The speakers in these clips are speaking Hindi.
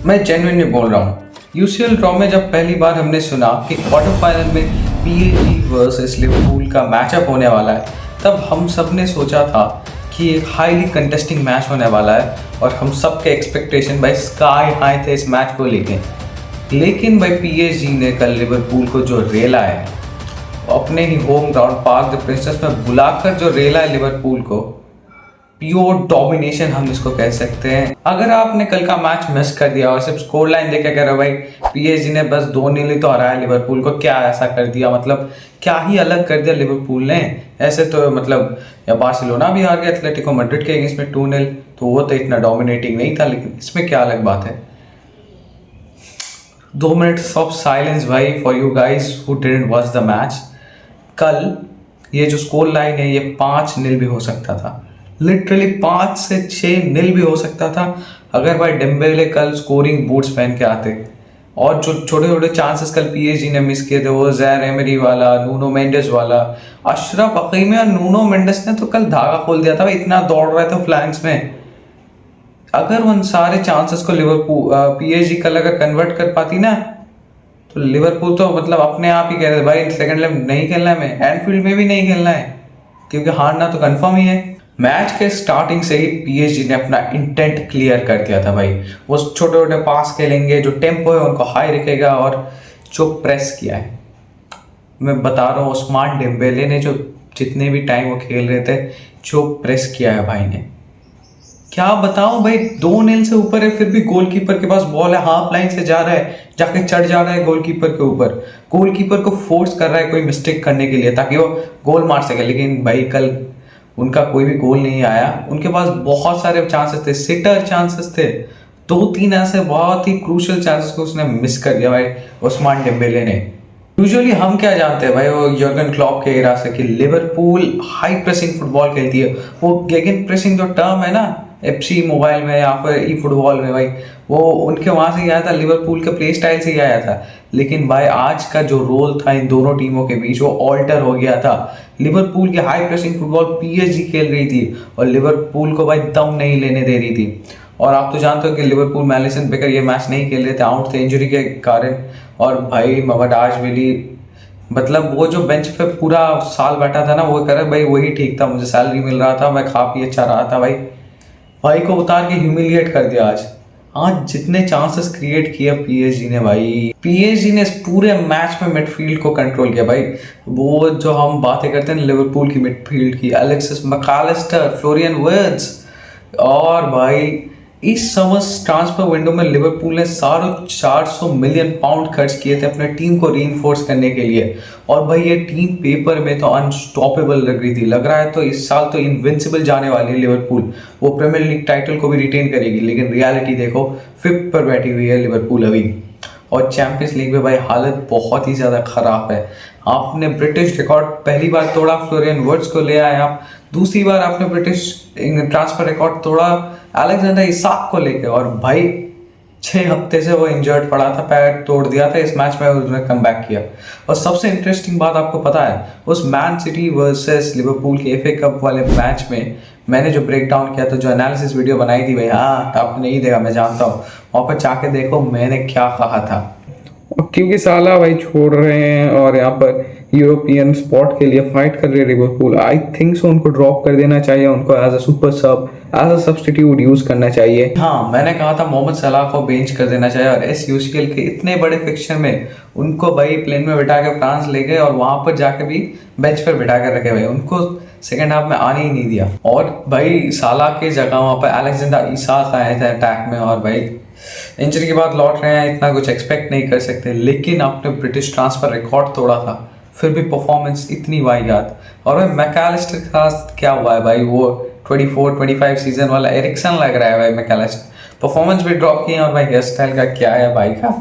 मैं जेन्युइनली बोल रहा हूँ। यूसीएल ड्रॉ में जब पहली बार हमने सुना कि क्वार्टर फाइनल में पीएसजी वर्सेस लिवरपूल का मैचअप होने वाला है, तब हम सब ने सोचा था कि एक हाईली कंटेस्टिंग मैच होने वाला है और हम सब के एक्सपेक्टेशन भाई स्काई हाई थे इस मैच को लेके। लेकिन भाई पीएसजी ने कल लिवरपूल को जो रेला है, अपने ही home ground Parc des Princes में बुलाकर जो रेला है लिवरपूल को, प्योर डोमिनेशन हम इसको कह सकते हैं। अगर आपने कल का मैच मिस कर दिया और सिर्फ स्कोर लाइन देख के कह रहे हो भाई पीएसजी ने बस 2-0 ही तो हराया लिवरपूल को, क्या ऐसा कर दिया, मतलब क्या ही अलग कर दिया लिवरपूल ने, ऐसे तो मतलब या बार्सिलोना भी हार गया एथलेटिको मैड्रिड के अगेंस्ट में 2-0, तो वो तो इतना डोमिनेटिंग नहीं था, लेकिन इसमें क्या अलग बात है। 2 मिनट्स ऑफ साइलेंस भाई for you guys who didn't watch the match. कल ये जो स्कोर लाइन है ये 5-0 भी हो सकता था, लिटरली 5 से 6-0 भी हो सकता था अगर भाई डेम्बेले कल स्कोरिंग बूट्स पहन के आते। और जो छोटे छोटे चांसेस कल पीएसजी ने मिस किए थे, वो ज़ैर एमरी वाला, नूनो मेंडेस वाला, अशरफ हकीमी और नूनो मेंडेस ने तो कल धागा खोल दिया था भाई, इतना दौड़ रहे थे फ्लैंक्स में। अगर उन सारे चांसेस को लिवरपूल पीएसजी कल अगर कन्वर्ट कर पाती ना, तो लिवरपूल तो मतलब अपने आप ही कह रहे थे भाई सेकंड लेग नहीं खेलना है, मैं एनफील्ड में भी नहीं खेलना है, क्योंकि हारना तो कंफर्म ही है। मैच के स्टार्टिंग से ही पीएसजी ने अपना इंटेंट क्लियर कर दिया था भाई, वो छोटे छोटे पास खेलेंगे, जो टेम्पो है उनको हाई रखेगा, और जो प्रेस किया है, मैं बता रहा हूँ उस्मान डेम्बेले ने जो जितने भी टाइम वो खेल रहे थे, जो प्रेस किया है भाई ने, क्या बताऊं भाई। 2-0 से ऊपर है, फिर भी गोलकीपर के पास बॉल है, हाफ लाइन से जा रहा है, जाके चढ़ जा रहा है गोलकीपर के ऊपर, गोलकीपर को फोर्स कर रहा है कोई मिस्टेक करने के लिए ताकि वो गोल मार सके। लेकिन भाई कल उनका कोई भी गोल नहीं आया, उनके पास बहुत सारे चांसेस थे, सिटर चांसेस थे, 2-3 ऐसे बहुत ही क्रूशियल चांसेस को उसने मिस कर दिया भाई उस्मान डेम्बेले ने। यूजुअली हम क्या जानते हैं भाई वो यर्गन क्लॉप के एरा से कि लिवरपूल हाई प्रेसिंग फुटबॉल खेलती है, वो गेगन प्रेसिंग जो टर्म है ना एफसी मोबाइल में या फिर ई फुटबॉल में, भाई वो उनके वहाँ से ही आया था, लिवरपूल के प्ले स्टाइल से ही आया था। लेकिन भाई आज का जो रोल था इन दोनों टीमों के बीच वो ऑल्टर हो गया था। लिवरपूल की हाई प्रेसिंग फुटबॉल पीएसजी खेल रही थी और लिवरपूल को भाई दम नहीं लेने दे रही थी। और आप तो जानते हो कि लिवरपूल में एलिसन बेकर ये मैच नहीं खेल रहे थे, आउट थे इंजरी के कारण। और भाई मवडाशविली, मतलब वो जो बेंच पे पूरा साल बैठा था ना, वो करे भाई वही ठीक था, मुझे सैलरी मिल रहा था, मैं खा पी अच्छा रहा था, भाई को उतार के ह्यूमिलिएट कर दिया आज। आज जितने चांसेस क्रिएट किया पीएसजी ने, भाई पीएसजी ने इस पूरे मैच में मिडफील्ड को कंट्रोल किया भाई। वो जो हम बातें करते हैं लिवरपूल की मिडफील्ड की, अलेक्सिस मैकअलिस्टर, फ्लोरियन वर्ड्स, और भाई इस समर ट्रांसफर विंडो में लिवरपूल ने 400 मिलियन पाउंड खर्च किए थे अपने टीम को रीइंफोर्स करने के लिए। और भाई ये टीम पेपर में तो अनस्टॉपेबल लग रही थी, लग रहा है तो इस साल तो इनविंसिबल जाने वाली है लिवरपूल, वो प्रीमियर लीग टाइटल को भी रिटेन करेगी। लेकिन रियलिटी देखो, 5th पर बैठी हुई है लिवरपूल अभी, और चैंपियंस लीग में भाई हालत बहुत ही ज़्यादा ख़राब है। आपने ब्रिटिश रिकॉर्ड पहली बार तोड़ा, फ्लोरियन वर्ड्स को ले आए आप, दूसरी बार आपने ब्रिटिश ट्रांसफर रिकॉर्ड तोड़ा अलेक्जेंडर इसाक को लेके, और भाई 6 हफ्ते से वो इंजर्ड पड़ा था, पैर तोड़ दिया था, इस मैच में उसने कम बैक किया। और सबसे इंटरेस्टिंग बात आपको पता है, उस मैन सिटी वर्सेस लिवरपूल के एफए कप वाले मैच में मैंने जो ब्रेक डाउन किया था, जो एनालिसिस वीडियो बनाई थी भाई, हाँ आपने नहीं देखा मैं जानता हूँ, वहाँ पर जाके देखो मैंने क्या कहा था। क्योंकि साला भाई छोड़ रहे हैं और यहाँ पर यूरोपियन स्पॉट के लिए फाइट कर रहे हैं लिवरपूल, आई थिंक सो उनको ड्रॉप कर देना चाहिए, उनको एज अ सुपर सब, एज अ सब्स्टिट्यूट यूज करना चाहिए। हाँ मैंने कहा था मोहम्मद सलाह को बेंच कर देना चाहिए, और इस यूसीएल के इतने बड़े फिक्चर में उनको भाई प्लेन में बिठा के फ्रांस ले गए, और वहाँ पर जाके भी बेंच पर बिठा कर रखे भाई, उनको सेकेंड हाफ में आने ही नहीं दिया। और भाई साला के जगह वहाँ पर अलेक्जेंडर इसाक आए थे अटैक में, और भाई इंजरी के बाद लौट रहे हैं, इतना कुछ एक्सपेक्ट नहीं कर सकते। लेकिन आपने ब्रिटिश ट्रांसफर रिकॉर्ड तोड़ा था, फिर भी परफॉर्मेंस इतनी वाहियात। और भाई मैकअलिस्टर के साथ क्या हुआ है भाई, वो 24-25 सीजन वाला एरिक्सन लग रहा है भाई मैकअलिस्टर, परफॉर्मेंस भी ड्रॉप किए, और भाई हेयर स्टाइल का क्या है भाई का।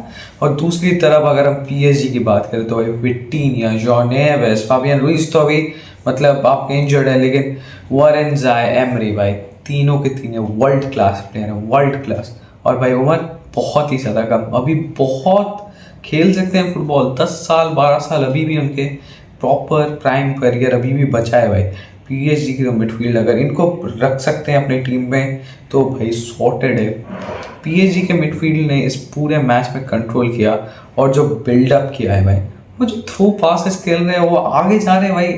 और दूसरी तरफ अगर हम पीएसजी की बात करें तो भाई विटीनिया, जॉन नेवेस, फाबियन रुइज तो अभी मतलब आपके इंजर्ड है, लेकिन वारेन ज़ाय, एमरी, भाई तीनों के तीनों वर्ल्ड क्लास प्लेयर हैं, वर्ल्ड क्लास। और भाई उम्र बहुत ही ज़्यादा कम, अभी बहुत खेल सकते हैं फुटबॉल, 10 साल 12 साल अभी भी उनके प्रॉपर प्राइम करियर अभी भी बचा है भाई। पीएसजी की जो मिडफील्ड अगर इनको रख सकते हैं अपनी टीम में तो भाई सॉर्टेड है। पीएसजी के मिडफील्ड ने इस पूरे मैच में कंट्रोल किया और जो बिल्डअप किया है भाई, वो जो थ्रू पासेस खेल रहे हैं वो आगे जा रहे हैं भाई,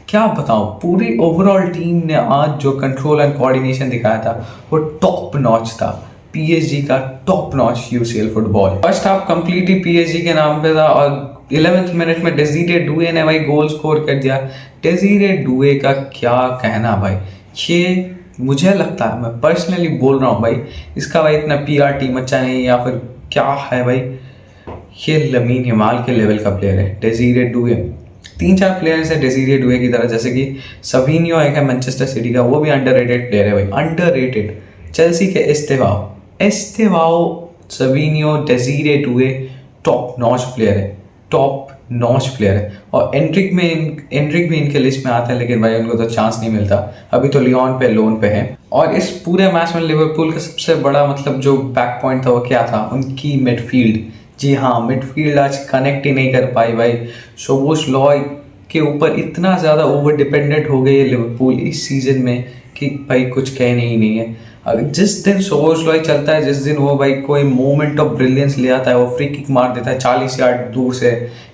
क्या बताऊं। पूरी ओवरऑल टीम ने आज जो कंट्रोल एंड कोऑर्डिनेशन दिखाया था वो टॉप नॉच था। पीएसजी का top notch UCL football. First half completely PSG के नाम पे था और 11th मिनट में डेजीरे डुए ने भाई गोल स्कोर कर दिया। डेजीरे डुए का क्या कहना भाई, ये मुझे लगता है, मैं पर्सनली बोल रहा हूँ भाई, इसका भाई इतना पीआर टीम अच्छा नहीं या फिर क्या है भाई, ये लमीन यमाल के लेवल का प्लेयर है डेजीरे डुए। 3-4 प्लेयर्स है डेजीरे डुए की तरह, जैसे कि सवीनियो एक है मैनचेस्टर सिटी का, वो भी अंडररेटेड प्लेयर है भाई, अंडररेटेड। चेल्सी के Estevao, Savinho, Desire Doue top notch player है, टॉप नॉच प्लेयर है। और एंड्रिक भी इनके लिस्ट में आता है, लेकिन भाई उनको तो चांस नहीं मिलता, अभी तो लियोन पे लोन पे है। और इस पूरे मैच में लिवरपूल का सबसे बड़ा मतलब जो बैक पॉइंट था वो क्या था, उनकी मिडफील्ड। जी हाँ, मिडफील्ड आज कनेक्ट ही नहीं कर पाई भाई। सोबोस्लॉय के ऊपर इतना ज़्यादा ओवर डिपेंडेंट हो गई है लिवरपूल इस सीज़न में कि भाई कुछ कहने ही नहीं है। जिस दिन सोबोस्लॉय चलता है, जिस दिन वो भाई कोई मोमेंट ऑफ ब्रिलियंस ले आता है, वो फ्री किक मार देता है 40 यार्ड दूर से,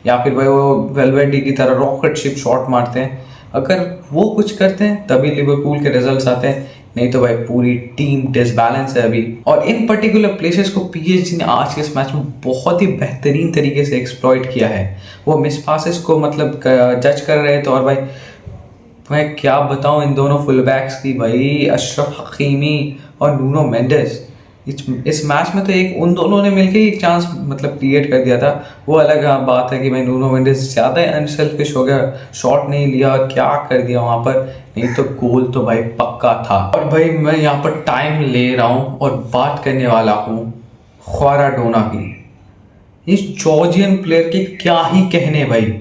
या फिर भाई वो वेलवेडी की तरह रॉकेट शिप शॉट मारते हैं, अगर वो कुछ करते हैं तभी लिवरपूल के रिजल्ट्स आते हैं, नहीं तो भाई पूरी टीम डिसबैलेंस है अभी। और इन पर्टिकुलर प्लेसेस को पीएसजी ने आज के इस मैच में बहुत ही बेहतरीन तरीके से एक्सप्लॉइट किया है। वो मिस पासेस को मतलब जज कर रहे थे, और भाई मैं क्या बताऊं इन दोनों फुल बैक्स की भाई, अशरफ हकीमी और नूनो मेंडेस। इस मैच में तो एक उन दोनों ने मिलकर एक चांस मतलब क्रिएट कर दिया था। वो अलग बात है कि भाई नूनो मेंडेस ज़्यादा अनसेल्फिश हो गया, शॉट नहीं लिया और क्या कर दिया वहाँ पर, नहीं तो गोल तो भाई पक्का था। और भाई मैं यहाँ पर टाइम ले रहा हूँ और बात करने वाला हूँ ख्वाराडोना की। इस जॉर्जियन प्लेयर के क्या ही कहने भाई,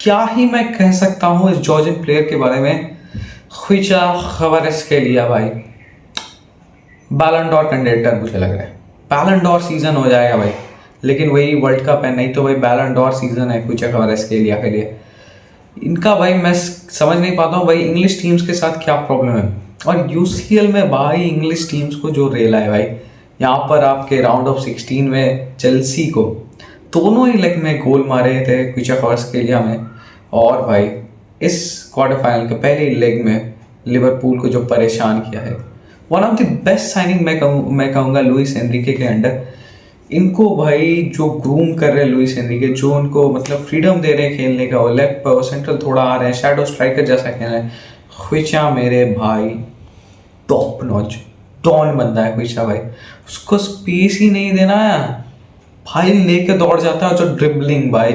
क्या ही मैं कह सकता हूँ इस जॉर्जियन प्लेयर के बारे में। ख्विचा ख्वारात्स्खेलिया भाई बैलन डॉर कैंडिडेट मुझे लग रहा है, बैलन डॉर सीजन हो जाएगा भाई, लेकिन वही वर्ल्ड कप है, नहीं तो भाई बैलन डॉर सीजन है ख्विचा ख्वारात्स्खेलिया के लिए। इनका भाई मैं समझ नहीं पाता हूँ भाई इंग्लिश टीम्स के साथ क्या प्रॉब्लम है। और यूसीएल में भाई इंग्लिश टीम्स को जो रेला है भाई, यहाँ पर आपके राउंड ऑफ 16 में चेल्सी को दोनों ही लेग में गोल मारे थे ख्विचा ख्वारात्स्खेलिया में, और भाई इस क्वार्टर फाइनल के पहले लेग में लिवरपूल को जो परेशान किया है। One of the best signing मैं कहूँगा लुइस एनरिके के अंडर। इनको भाई जो ग्रूम कर रहे हैं लुइस एनरिके, जो उनको मतलब फ्रीडम दे रहे हैं खेलने का, और लेफ्ट पर सेंट्रल थोड़ा आ रहे हैं, शैडो स्ट्राइकर जैसा खेल रहे हैं। ख्विचा मेरे भाई टॉप नॉच डॉन बंदा है ख्विचा भाई, उसको स्पेस ही नहीं देना है भाई, लेके दौड़ जाता है। जो ड्रिबलिंग भाई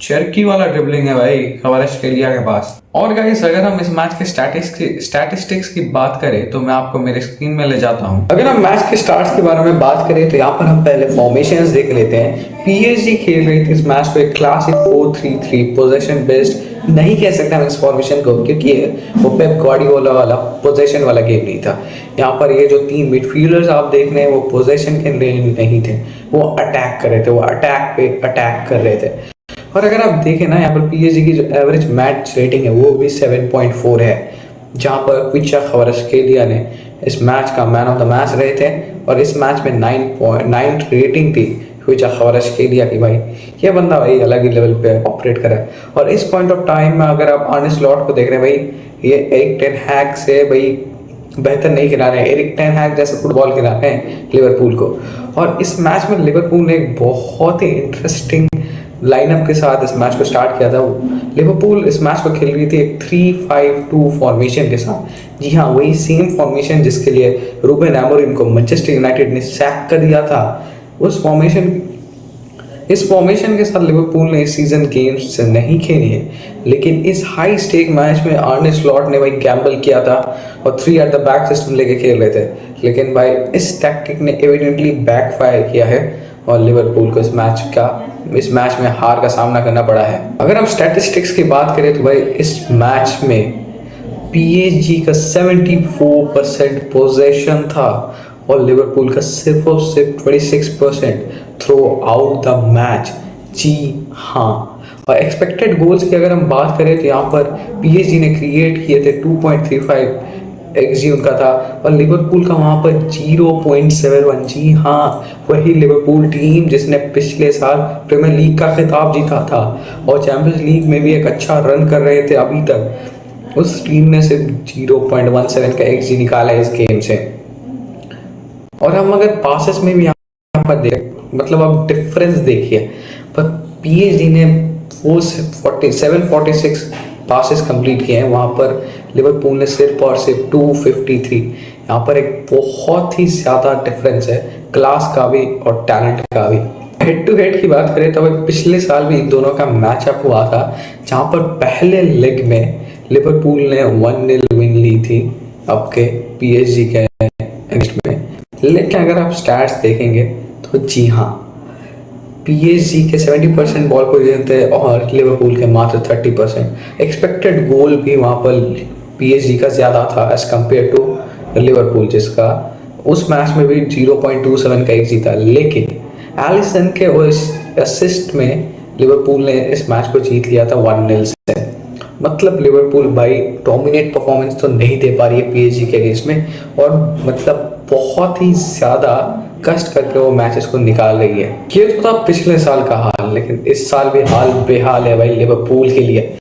चरकी वाला ड्रिबलिंग है भाई ख्वारात्स्खेलिया के पास। और गाइस अगर हम इस मैच के स्टैटिस्टिक्स की बात करें तो मैं आपको मेरे स्क्रीन में ले जाता हूं। अगर हम मैच के स्टार्ट्स के बारे में बात करें तो यहाँ पर हम पहले फॉर्मेशंस देख लेते हैं। पीएसजी खेल रही थी इस मैच को एक क्लासिक 4-3-3 पोजीशन बेस्ड नहीं कह सकते हम इस फॉर्मेशन को, क्योंकि वो पेप गार्डियोला वाला पोजीशन वाला गेम नहीं था। यहाँ पर ये जो 3 मिडफील्डर्स आप देख रहे हैं वो पोजीशन के नहीं थे, वो अटैक कर रहे थे, वो अटैक पे अटैक कर रहे थे। और अगर आप देखें ना यहाँ पर पीएसजी की जो एवरेज मैच रेटिंग है वो भी 7.4 है, जहाँ पर ख्विचा ख्वारात्स्खेलिया ने इस मैच का मैन ऑफ द मैच रहे थे, और इस मैच में 9 रेटिंग थी ख्विचा ख्वारात्स्खेलिया की। भाई ये बंदा भाई अलग ही लेवल पे ऑपरेट कर रहा है। और इस पॉइंट ऑफ टाइम में अगर आप आर्ने स्लॉट को देख रहे हैं भाई, ये एरिक टेन हैग से भाई बेहतर नहीं खिला रहे हैं, एरिक टेन हैग जैसे फुटबॉल खिला रहे हैं लिवरपूल को। और इस मैच में लिवरपूल ने एक बहुत ही इंटरेस्टिंग लाइनअप के साथ इस मैच को स्टार्ट किया था। लिवरपूल इस मैच को खेल रही थी एक 3-5-2 फॉर्मेशन के साथ। जी हाँ, वही सेम फॉर्मेशन जिसके लिए रूबेन अमोरिम को मैनचेस्टर यूनाइटेड ने सैक कर दिया था। इस फॉर्मेशन के साथ लिवरपूल ने इस सीजन गेम्स से नहीं खेली है, लेकिन इस हाई स्टेक मैच में आर्ने स्लॉट ने भाई गैम्बल किया था और 3 एट द बैक सिस्टम लेके खेल रहे थे, लेकिन भाई इस टैक्टिक ने एविडेंटली बैकफायर किया है और लिवरपूल को इस मैच में हार का सामना करना पड़ा है। अगर हम स्टैटिस्टिक्स की बात करें तो भाई इस मैच में पीएसजी का 74% पोजेशन था और लिवरपूल का सिर्फ और सिर्फ 26% थ्रू आउट द मैच। जी हाँ, और एक्सपेक्टेड गोल्स की अगर हम बात करें तो यहाँ पर पीएसजी ने क्रिएट किए थे 2.35 एक्सजी उनका था, और लिवरपूल का वहाँ पर 0.71। जी हाँ, वही लिवरपूल टीम जिसने पिछले साल प्रीमियर लीग का खिताब जीता था और चैंपियंस लीग में भी एक अच्छा रन कर रहे थे अभी तक, उस टीम ने सिर्फ 0.17 का एक्सजी निकाला है इस गेम से। और हम अगर पासेस में भी यहाँ पर देख, मतलब अब डिफरेंस देखिए, पर पीएसजी ने 746 पासेस कंप्लीट किए हैं, वहाँ पर लिवरपूल ने सिर्फ और सिर्फ 253। यहाँ पर एक बहुत ही ज़्यादा डिफरेंस है, क्लास का भी और टैलेंट का भी। हेड टू हेड की बात करें तो भाई पिछले साल भी इन दोनों का मैचअप हुआ था, जहाँ पर पहले लेग में लिवरपूल ने 1-0 विन ली थी आपके पीएसजी के अगेंस्ट में। लेकिन अगर आप स्टैट्स देखेंगे तो जी हाँ, पीएसजी के 70% बॉल पोजीशन थे और लिवरपूल के मात्र 30%। एक्सपेक्टेड गोल भी वहाँ पर पीएसजी का ज़्यादा था एज कम्पेयर टू लिवरपूल, जिसका उस मैच में भी 0.27 का एक्सजी था। लेकिन एलिसन के उस असिस्ट में लिवरपूल ने इस मैच को जीत लिया था 1-0 से। मतलब लिवरपूल भाई डोमिनेट परफॉर्मेंस तो नहीं दे पा रही है पीएसजी के अगेंस्ट में, और मतलब बहुत ही ज़्यादा कष्ट करके वो मैचेस को निकाल रही है। ये तो था पिछले साल का हाल, लेकिन इस साल भी हाल बेहाल है भाई लिवरपूल के लिए।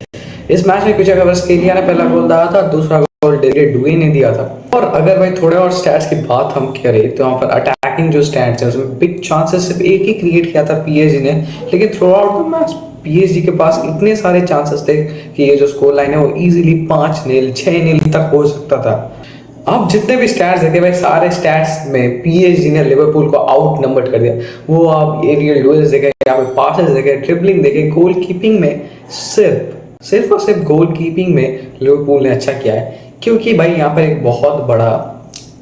इस मैच में कुछ कवरस्केलिया ने पहला गोल डाला था, दूसरा गोल डेविड डुए ने दिया था। और अगर भाई थोड़े और स्टैट्स की बात हम करें तो यहाँ पर अटैकिंग जो स्टैट्स है उसमें बिग चांसेस सिर्फ एक ही क्रिएट किया था पीएसजी ने, लेकिन through out the match PSG के पास इतने सारे चांसेस थे कि ये जो स्कोर लाइन है वो इजीली 5-0 6-0 तक हो सकता था। आप जितने भी स्टैट्स देखे भाई, सारे स्टैट्स में पीएसजी ने लिवरपूल को आउट नंबर कर दिया। वो आप एरियल डुएल्स देखे, यहाँ पे पासेस देखे, ट्रिपलिंग देखे, गोल कीपिंग में सिर्फ और सिर्फ गोल कीपिंग में लिवरपूल ने अच्छा किया है। क्योंकि भाई यहाँ पर एक बहुत बड़ा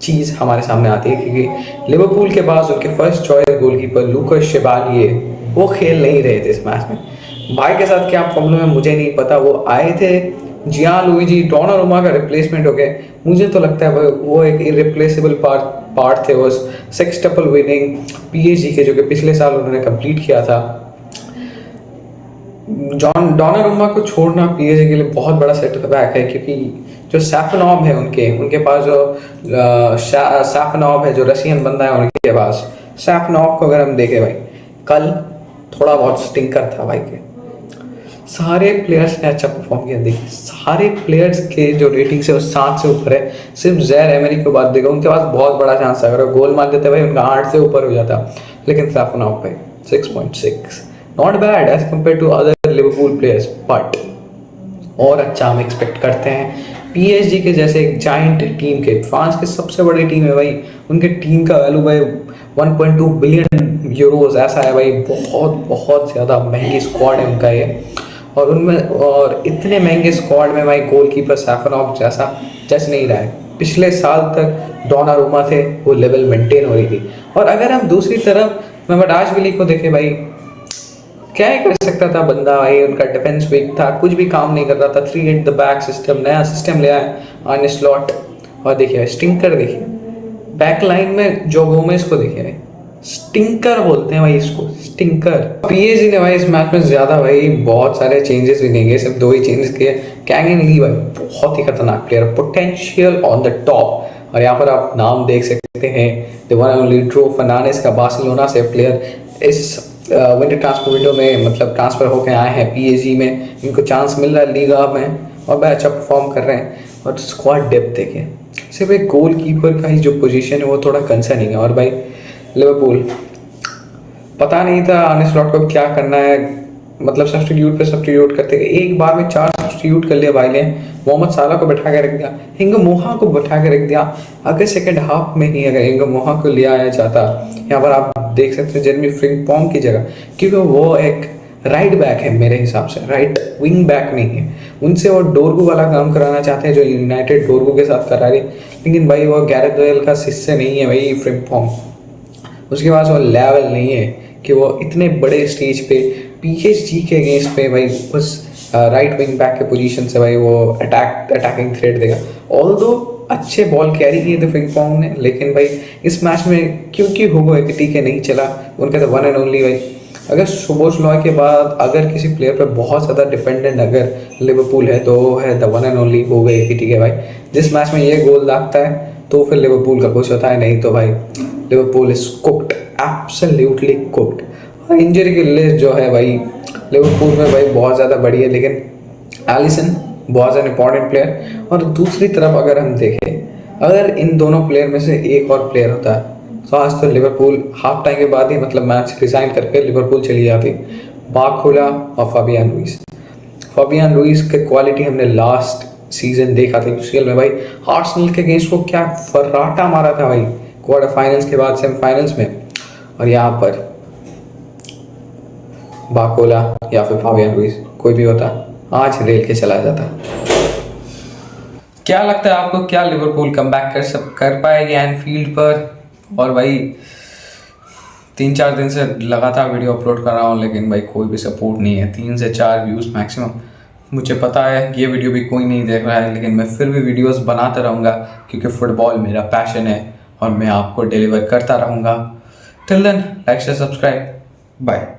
चीज़ हमारे सामने आती है, क्योंकि लिवरपूल के पास उनके फर्स्ट चॉइस गोलकीपर लूकास शेवालिए वो खेल नहीं रहे थे इस मैच में। भाई के साथ क्या प्रॉब्लम है मुझे नहीं पता, वो आए थे जियानलुइजी डोनारुमा का रिप्लेसमेंट हो गए। मुझे तो लगता है वो एक इरिप्लेसेबल पार्ट थे उस सेक्सटपल विनिंग पीएसजी के, जो कि पिछले साल उन्होंने कंप्लीट किया था। डोनारुमा को छोड़ना पीएसजी के लिए बहुत बड़ा सेटबैक है, क्योंकि जो सैफनॉव है उनके पास जो सैफनॉव है, जो रशियन बंदा है उनके पास, सैफनॉव को अगर हम देखें भाई, कल थोड़ा बहुत स्टिंकर था भाई के। सारे प्लेयर्स ने अच्छा परफॉर्म किया। देखिए सारे प्लेयर्स के जो रेटिंग्स है वो 7 से ऊपर है। सिर्फ ज़ैर एमरी को बात देखो, उनके पास बहुत बड़ा चांस है, अगर गोल मार देते भाई उनका 8 से ऊपर हो जाता। लेकिन सैफनॉव पे 6.6, not bad as compared to other Liverpool players, but और अच्छा हम एक्सपेक्ट करते हैं पीएसजी के जैसे एक जाइंट टीम के। फ्रांस की सबसे बड़ी टीम है भाई, उनके टीम का वैल्यू भाई 1.2 बिलियन यूरोज ऐसा है भाई। बहुत ज़्यादा महंगी स्क्वाड है उनका ये, और इतने महंगे स्क्वाड में भाई गोलकीपर सैफनॉव जैसा जच नहीं रहा है। पिछले साल तक डोनारुमा थे, वो लेवल मेंटेन हो रही थी। और अगर हम दूसरी तरफ मेहमदाशविली को देखें भाई, क्या ही कर सकता था बंदा भाई, उनका डिफेंस वीक था, कुछ भी काम नहीं कर रहा था। 3 एट द बैक सिस्टम, नया सिस्टम ले आए आर्ने स्लॉट। और देखिए स्टिंकर, देखिए बैक लाइन में जो गोमेज को देखिए, स्टिंकर बोलते हैं भाई इसको, स्टिंकर। पीएसजी ने भाई इस मैच में ज्यादा भाई बहुत सारे चेंजेस भी नहीं किए, सिर्फ 2 ही चेंजेस किए। कैंगन ली भाई बहुत ही खतरनाक player, potential on the top. और यहाँ पर आप नाम देख सकते हैं, the one and only Dro Fernandez का, बार्सिलोना से प्लेयर इस विंटर ट्रांसफर विंडो में मतलब ट्रांसफर होकर आए हैं पीएसजी में। इनको चांस मिल रहा है लीगा में और भाई अच्छा परफॉर्म कर रहे हैं। और स्क्वाड डेप्थ देखें, सिर्फ एक गोल कीपर का ही जो पोजीशन है वो थोड़ा कंसर्निंग है। और भाई लिवरपूल पता नहीं था आर्ने स्लॉट को क्या करना है, मतलब सब्स्टिट्यूट करते गए, एक बार में 4 सब्स्टिट्यूट कर लिया भाई ने। मोहम्मद साला को बैठा के रख दिया, हिंगो मोहा को बैठा के रख दिया। अगर सेकंड हाफ में ही अगर हिंगो मोहा को ले आया जाता, यहाँ पर आप देख सकते हैं जेरेमी फ्रिम्पोंग की जगह, क्योंकि वो एक राइट बैक है मेरे हिसाब से, राइट विंग बैक नहीं है। उनसे वो डोरगू वाला काम कराना चाहते हैं जो यूनाइटेड डोरगू के साथ करा रही, लेकिन भाई वो गैरेथ बेल का शिष्य नहीं है भाई फ्रिम्पोंग। उसके पास वो लेवल नहीं है कि वो इतने बड़े स्टेज पे पीएसजी के अगेंस्ट पे भाई उस राइट विंग बैक के पोजीशन से भाई वो अटैकिंग थ्रेट देगा। ऑल्दो अच्छे बॉल कैरी किए थे फ्रिम्पोंग ने, लेकिन भाई इस मैच में क्योंकि हुगो एक्टिके नहीं चला, उनका तो वन एंड ओनली भाई अगर सोबोसलॉय के बाद अगर किसी प्लेयर पर बहुत ज़्यादा डिपेंडेंट अगर लिवरपूल है तो वो है द वन एंड ओनली हो गई ठीक है भाई। जिस मैच में ये गोल दागता है तो फिर लिवरपूल का कुछ होता है, नहीं तो भाई Liverpool is cooked, absolutely cooked. Injury की लिस्ट जो है भाई लिवरपूल में भाई बहुत ज़्यादा बड़ी है, लेकिन एलिसन बहुत ज़्यादा इंपॉर्टेंट प्लेयर। और दूसरी तरफ अगर हम देखें, अगर इन दोनों प्लेयर में से एक और प्लेयर होता है तो आज तो लिवरपूल हाफ टाइम के बाद ही मतलब मैच रिजाइन करके लिवरपूल चली जाती। बारकोला और फाबियान लुइस। फाबियान लुइस की क्वालिटी हमने लास्ट सीजन देखा था यूसीएल में भाई, आर्सेनल के अगेंस्ट को क्या फर्राटा मारा था भाई क्वार्टर फाइनल्स के बाद सेमीफाइनल्स में। और यहाँ पर बारकोला या फिर फाबियान लुइस कोई भी होता आज रेल के चला जाता। क्या लगता है आपको, क्या लिवरपूल कमबैक कर पाएगी एनफील्ड पर? और भाई 3-4 दिन से लगातार वीडियो अपलोड कर रहा हूँ लेकिन भाई कोई भी सपोर्ट नहीं है, 3 से 4 व्यूज़ मैक्सिमम। मुझे पता है ये वीडियो भी कोई नहीं देख रहा है, लेकिन मैं फिर भी वीडियोस बनाता रहूँगा क्योंकि फुटबॉल मेरा पैशन है और मैं आपको डिलीवर करता रहूँगा। Till then like share subscribe, bye.